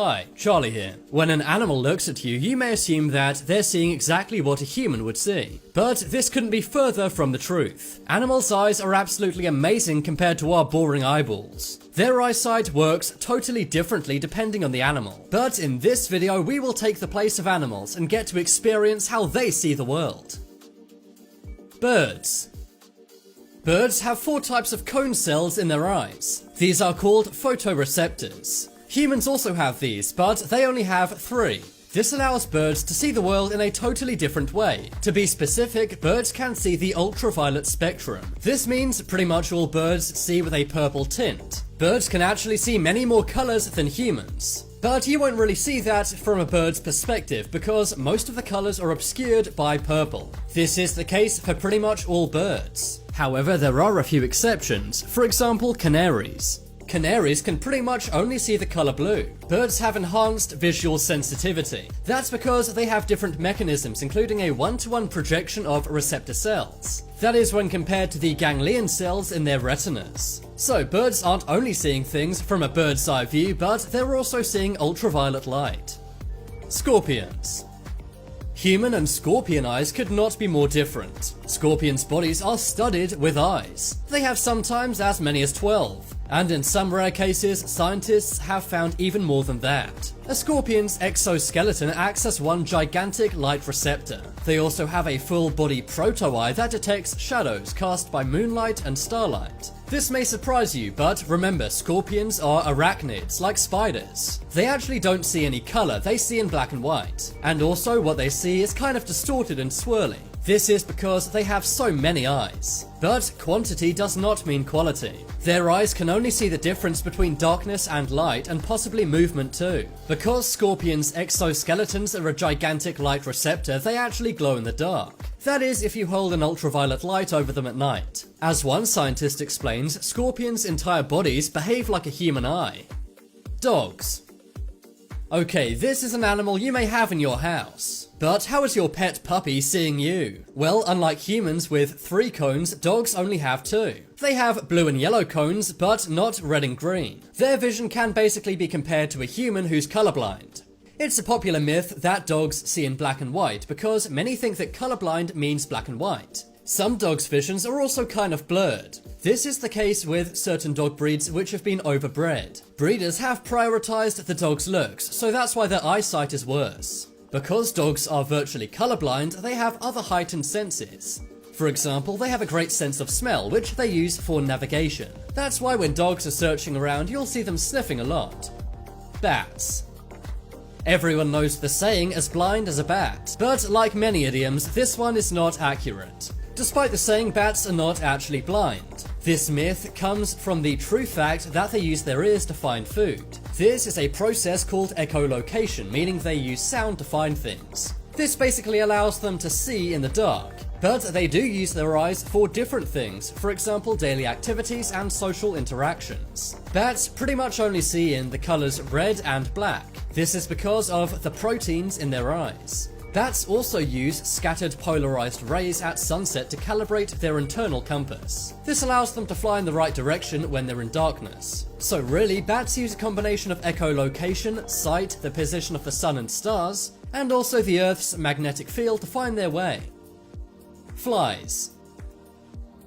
Hi, Charlie here. When an animal looks at you, you may assume that they're seeing exactly what a human would see. But this couldn't be further from the truth. Animals' eyes are absolutely amazing compared to our boring eyeballs. Their eyesight works totally differently depending on the animal. But in this video, we will take the place of animals and get to experience how they see the world. Birds. Birds have 4 types of cone cells in their eyes. These are called photoreceptors. Humans also have these, but they only have 3. This allows birds to see the world in a totally different way. To be specific, birds can see the ultraviolet spectrum. This means pretty much all birds see with a purple tint. Birds can actually see many more colors than humans. But you won't really see that from a bird's perspective because most of the colors are obscured by purple. This is the case for pretty much all birds. However, there are a few exceptions. For example, canaries. Canaries can pretty much only see the color blue. Birds have enhanced visual sensitivity. That's because they have different mechanisms, including a 1-to-1 projection of receptor cells. That is when compared to the ganglion cells in their retinas. So birds aren't only seeing things from a bird's eye view, but they're also seeing ultraviolet light. Scorpions. Human and scorpion eyes could not be more different. Scorpions' bodies are studded with eyes. They have sometimes as many as 12. And in some rare cases, scientists have found even more than that. A scorpion's exoskeleton acts as one gigantic light receptor. They also have a full-body proto-eye that detects shadows cast by moonlight and starlight. This may surprise you, but remember, scorpions are arachnids, like spiders. They actually don't see any color, they see in black and white. And also, what they see is kind of distorted and swirly. This is because they have so many eyes. But quantity does not mean quality. Their eyes can only see the difference between darkness and light and possibly movement too. Because scorpions' exoskeletons are a gigantic light receptor, they actually glow in the dark. That is, if you hold an ultraviolet light over them at night. As one scientist explains, scorpions' entire bodies behave like a human eye. Dogs. Okay, this is an animal you may have in your house. But how is your pet puppy seeing you? Well, unlike humans with 3 cones, dogs only have 2. They have blue and yellow cones, but not red and green. Their vision can basically be compared to a human who's colorblind. It's a popular myth that dogs see in black and white because many think that colorblind means black and white. Some dogs' visions are also kind of blurred. This is the case with certain dog breeds which have been overbred. Breeders have prioritized the dog's looks, so that's why their eyesight is worse. Because dogs are virtually colorblind, they have other heightened senses. For example, they have a great sense of smell, which they use for navigation. That's why when dogs are searching around, you'll see them sniffing a lot. Bats. Everyone knows the saying, as blind as a bat. But like many idioms, this one is not accurate. Despite the saying, bats are not actually blind. This myth comes from the true fact that they use their ears to find food. This is a process called echolocation, meaning they use sound to find things. This basically allows them to see in the dark. But they do use their eyes for different things, for example daily activities and social interactions. Bats pretty much only see in the colors red and black. This is because of the proteins in their eyes. Bats also use scattered polarized rays at sunset to calibrate their internal compass. This allows them to fly in the right direction when they're in darkness. So really, bats use a combination of echolocation, sight, the position of the sun and stars, and also the Earth's magnetic field to find their way. Flies.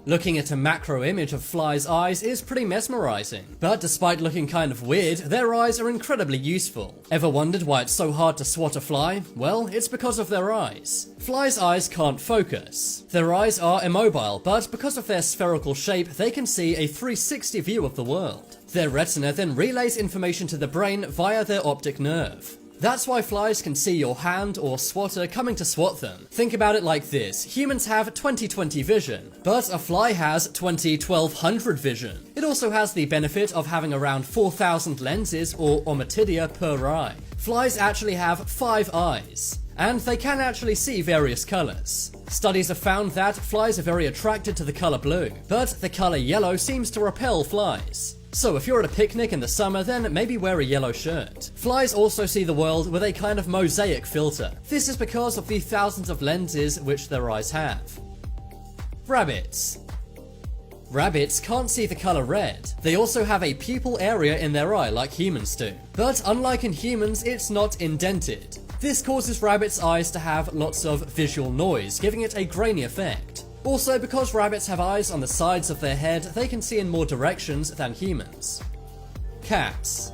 Looking at a macro image of flies' eyes is pretty mesmerizing, but despite looking kind of weird, their eyes are incredibly useful. Ever wondered why it's so hard to swat a fly? Well, it's because of their eyes. Flies' eyes can't focus. Their eyes are immobile, but because of their spherical shape, they can see a 360 view of the world. Their retina then relays information to the brain via their optic nerve. That's why flies can see your hand or swatter coming to swat them. Think about it like this, humans have 20/20 vision, but a fly has 20/1200 vision. It also has the benefit of having around 4,000 lenses or ommatidia per eye. Flies actually have 5 eyes, and they can actually see various colors. Studies have found that flies are very attracted to the color blue, but the color yellow seems to repel flies. So if you're at a picnic in the summer, then maybe wear a yellow shirt. Flies also see the world with a kind of mosaic filter. This is because of the thousands of lenses which their eyes have. Rabbits. Rabbits can't see the color red. They also have a pupil area in their eye like humans do. But unlike in humans, it's not indented. This causes rabbits' eyes to have lots of visual noise, giving it a grainy effect. Also, because rabbits have eyes on the sides of their head, they can see in more directions than humans. Cats.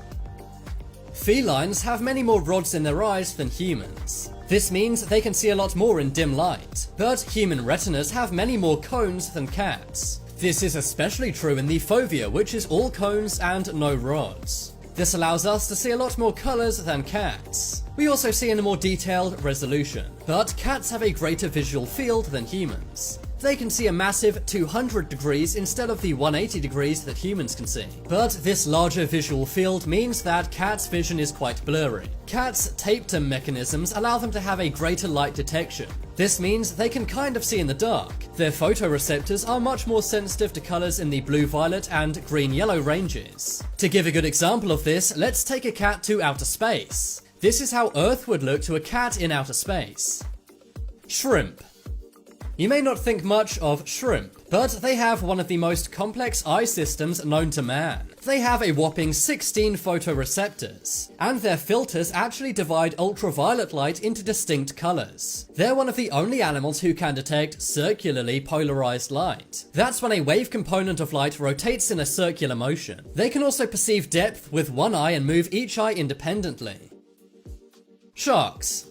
Felines have many more rods in their eyes than humans. This means they can see a lot more in dim light, but human retinas have many more cones than cats. This is especially true in the fovea, which is all cones and no rods. This allows us to see a lot more colors than cats. We also see in a more detailed resolution, but cats have a greater visual field than humans. They can see a massive 200 degrees instead of the 180 degrees that humans can see. But this larger visual field means that cats' vision is quite blurry. Cats' tapetum mechanisms allow them to have a greater light detection. This means they can kind of see in the dark. Their photoreceptors are much more sensitive to colors in the blue-violet and green-yellow ranges. To give a good example of this, let's take a cat to outer space. This is how Earth would look to a cat in outer space. Shrimp. You may not think much of shrimp, but they have one of the most complex eye systems known to man. They have a whopping 16 photoreceptors, and their filters actually divide ultraviolet light into distinct colors. They're one of the only animals who can detect circularly polarized light. That's when a wave component of light rotates in a circular motion. They can also perceive depth with one eye and move each eye independently. Sharks.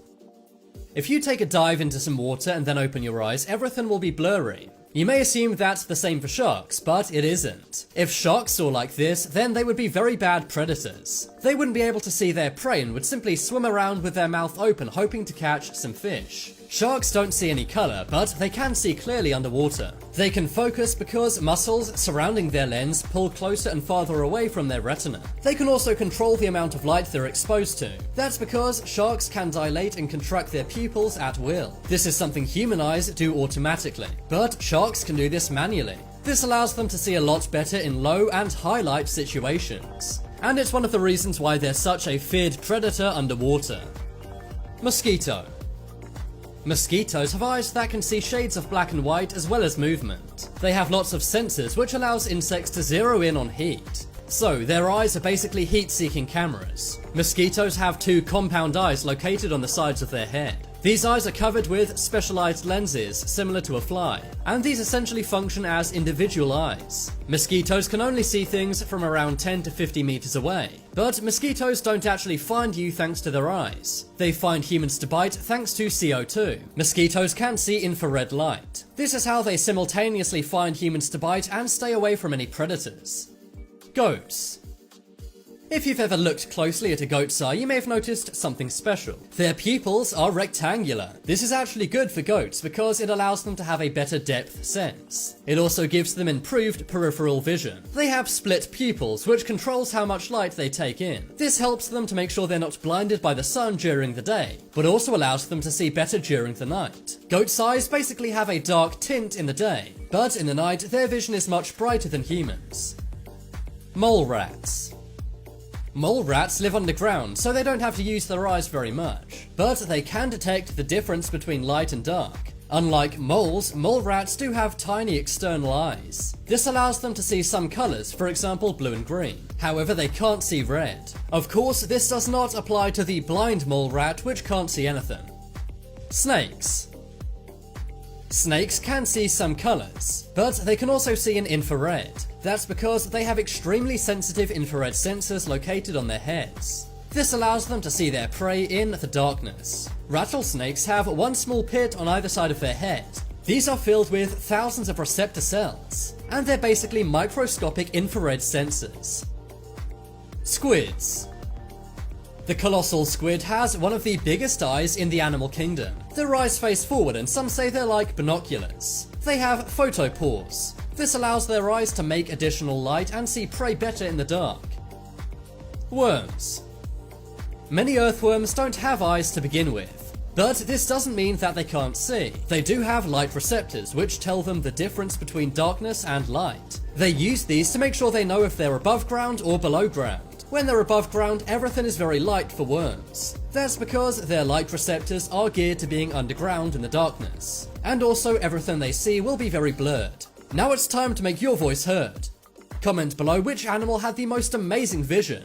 If you take a dive into some water and then open your eyes, everything will be blurry. You may assume that's the same for sharks, but it isn't. If sharks saw like this, then they would be very bad predators. They wouldn't be able to see their prey and would simply swim around with their mouth open hoping to catch some fish. Sharks don't see any color, but they can see clearly underwater. They can focus because muscles surrounding their lens pull closer and farther away from their retina. They can also control the amount of light they're exposed to. That's because sharks can dilate and contract their pupils at will. This is something human eyes do automatically, but sharks can do this manually. This allows them to see a lot better in low and high light situations. And it's one of the reasons why they're such a feared predator underwater. Mosquito. Mosquitoes have eyes that can see shades of black and white as well as movement. They have lots of sensors which allows insects to zero in on heat. So their eyes are basically heat-seeking cameras. Mosquitoes have two compound eyes located on the sides of their head. These eyes are covered with specialized lenses similar to a fly, and these essentially function as individual eyes. Mosquitoes can only see things from around 10 to 50 meters away, but mosquitoes don't actually find you thanks to their eyes. They find humans to bite thanks to CO2. Mosquitoes can see infrared light. This is how they simultaneously find humans to bite and stay away from any predators. Goats. If you've ever looked closely at a goat's eye, you may have noticed something special. Their pupils are rectangular. This is actually good for goats because it allows them to have a better depth sense. It also gives them improved peripheral vision. They have split pupils, which controls how much light they take in. This helps them to make sure they're not blinded by the sun during the day, but also allows them to see better during the night. Goats' eyes basically have a dark tint in the day, but in the night their vision is much brighter than humans. Mole rats. Mole rats live underground, so they don't have to use their eyes very much, but they can detect the difference between light and dark. Unlike moles, mole rats do have tiny external eyes. This allows them to see some colors, for example blue and green. However, they can't see red. Of course, this does not apply to the blind mole rat, which can't see anything. Snakes. Snakes can see some colors, but they can also see in infrared. That's because they have extremely sensitive infrared sensors located on their heads. This allows them to see their prey in the darkness. Rattlesnakes have one small pit on either side of their head. These are filled with thousands of receptor cells, and they're basically microscopic infrared sensors. Squids. The colossal squid has one of the biggest eyes in the animal kingdom. Their eyes face forward and some say they're like binoculars. They have photopores. This allows their eyes to make additional light and see prey better in the dark. Worms. Many earthworms don't have eyes to begin with, but this doesn't mean that they can't see. They do have light receptors which tell them the difference between darkness and light. They use these to make sure they know if they're above ground or below ground. When they're above ground, everything is very light for worms. That's because their light receptors are geared to being underground in the darkness, and also everything they see will be very blurred. Now it's time to make your voice heard. Comment below which animal had the most amazing vision.